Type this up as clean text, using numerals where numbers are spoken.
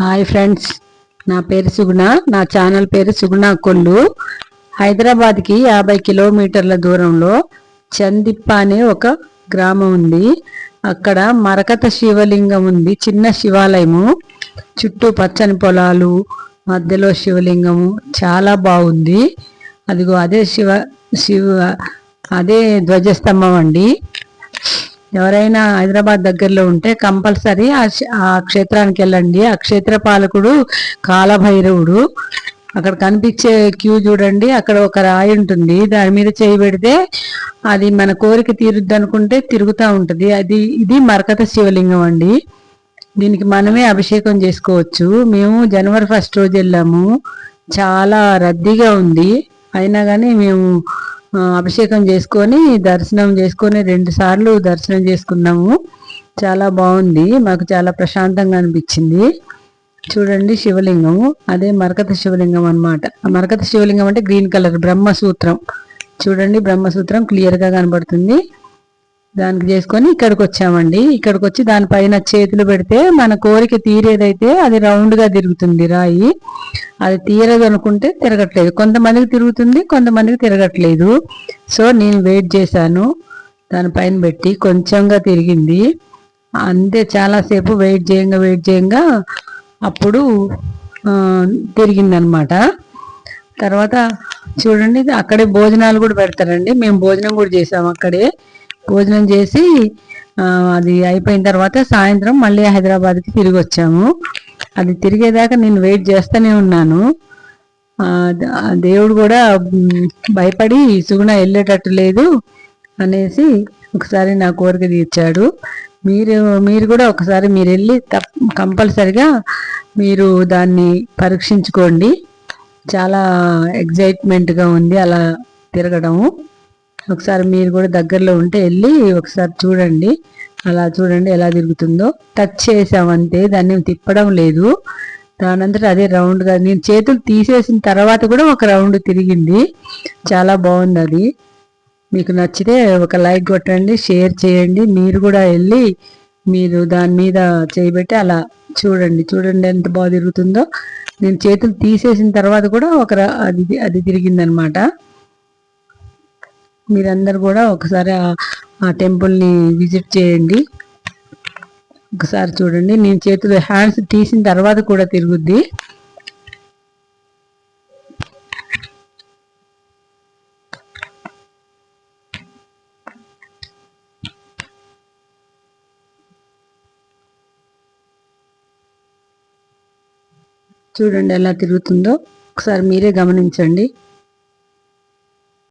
Hi friends, నా పేరు సుగుణ. నా ఛానల్ పేరు సుగుణ కొల్లు. హైదరాబాద్కి 50 కిలోమీటర్ల దూరంలో చందిప్ప అనే ఒక గ్రామం ఉంది. అక్కడ మరకత శివలింగం ఉంది, చిన్న శివాలయము. చుట్టూ పచ్చని పొలాలు, మధ్యలో శివలింగము చాలా బాగుంది. అదిగో అదే అదే ధ్వజస్తంభం అండి. ఎవరైనా హైదరాబాద్ దగ్గరలో ఉంటే కంపల్సరీ ఆ క్షేత్రానికి వెళ్ళండి. ఆ క్షేత్ర పాలకుడు కాలభైరవుడు. అక్కడ కనిపించే క్యూ చూడండి, అక్కడ ఒక రాయి ఉంటుంది, దాని మీద చేయి పెడితే అది మన కోరిక తీరుద్ది అనుకుంటే తిరుగుతూ ఉంటుంది. ఇది మరకత శివలింగం అండి. దీనికి మనమే అభిషేకం చేసుకోవచ్చు. మేము జనవరి 1 రోజు వెళ్ళాము. చాలా రద్దీగా ఉంది, అయినా కానీ మేము అభిషేకం చేసుకొని దర్శనం చేసుకొని 2 సార్లు దర్శనం చేసుకున్నాము. చాలా బాగుంది, మాకు చాలా ప్రశాంతంగా అనిపించింది. చూడండి శివలింగము, అదే మరకత శివలింగం అనమాట. మరకత శివలింగం అంటే గ్రీన్ కలర్ బ్రహ్మసూత్రం. చూడండి బ్రహ్మసూత్రం క్లియర్గా కనబడుతుంది. దానికి చేసుకొని ఇక్కడికి వచ్చామండి. ఇక్కడికి వచ్చి దానిపైన చేతులు పెడితే మన కోరిక తీరేదైతే అది రౌండ్గా తిరుగుతుంది రాయి. అది తీరదు అనుకుంటే తిరగట్లేదు. కొంతమందికి తిరుగుతుంది, కొంతమందికి తిరగట్లేదు. సో నేను వెయిట్ చేశాను, దానిపైన పెట్టి కొంచెంగా తిరిగింది అంతే. చాలాసేపు వెయిట్ చేయంగా అప్పుడు తిరిగిందనమాట. తర్వాత చూడండి అక్కడే భోజనాలు కూడా పెడతారండి. మేము భోజనం కూడా చేసాము అక్కడే. భోజనం చేసి అది అయిపోయిన తర్వాత సాయంత్రం మళ్ళీ హైదరాబాద్కి తిరిగి వచ్చాము. అది తిరిగేదాకా నేను వెయిట్ చేస్తూనే ఉన్నాను. దేవుడు కూడా భయపడి సుగుణ వెళ్ళేటట్టు లేదు అనేసి ఒకసారి నా కోరిక తీర్చాడు. మీరు కూడా ఒకసారి మీరు వెళ్ళి కంపల్సరిగా మీరు దాన్ని పరీక్షించుకోండి. చాలా ఎగ్జైట్మెంట్గా ఉంది అలా తిరగడము. ఒకసారి మీరు కూడా దగ్గరలో ఉంటే వెళ్ళి ఒకసారి చూడండి. అలా చూడండి ఎలా తిరుగుతుందో. టచ్ చేసామంతే, దాన్ని తిప్పడం లేదు. దానంతట అదే రౌండ్గా నేను చేతులు తీసేసిన తర్వాత కూడా ఒక రౌండ్ తిరిగింది. చాలా బాగుంది అది. మీకు నచ్చితే ఒక లైక్ కొట్టండి, షేర్ చేయండి. మీరు కూడా వెళ్ళి మీరు దాని మీద చేయబెట్టి అలా చూడండి ఎంత బాగా తిరుగుతుందో. నేను చేతులు తీసేసిన తర్వాత కూడా అది తిరిగిందనమాట. మీరందరూ కూడా ఒకసారి ఆ టెంపుల్ని విజిట్ చేయండి. ఒకసారి చూడండి, నేను చేతులు హ్యాండ్స్ తీసిన తర్వాత కూడా తిరుగుద్ది. చూడండి ఎలా తిరుగుతుందో, ఒకసారి మీరే గమనించండి.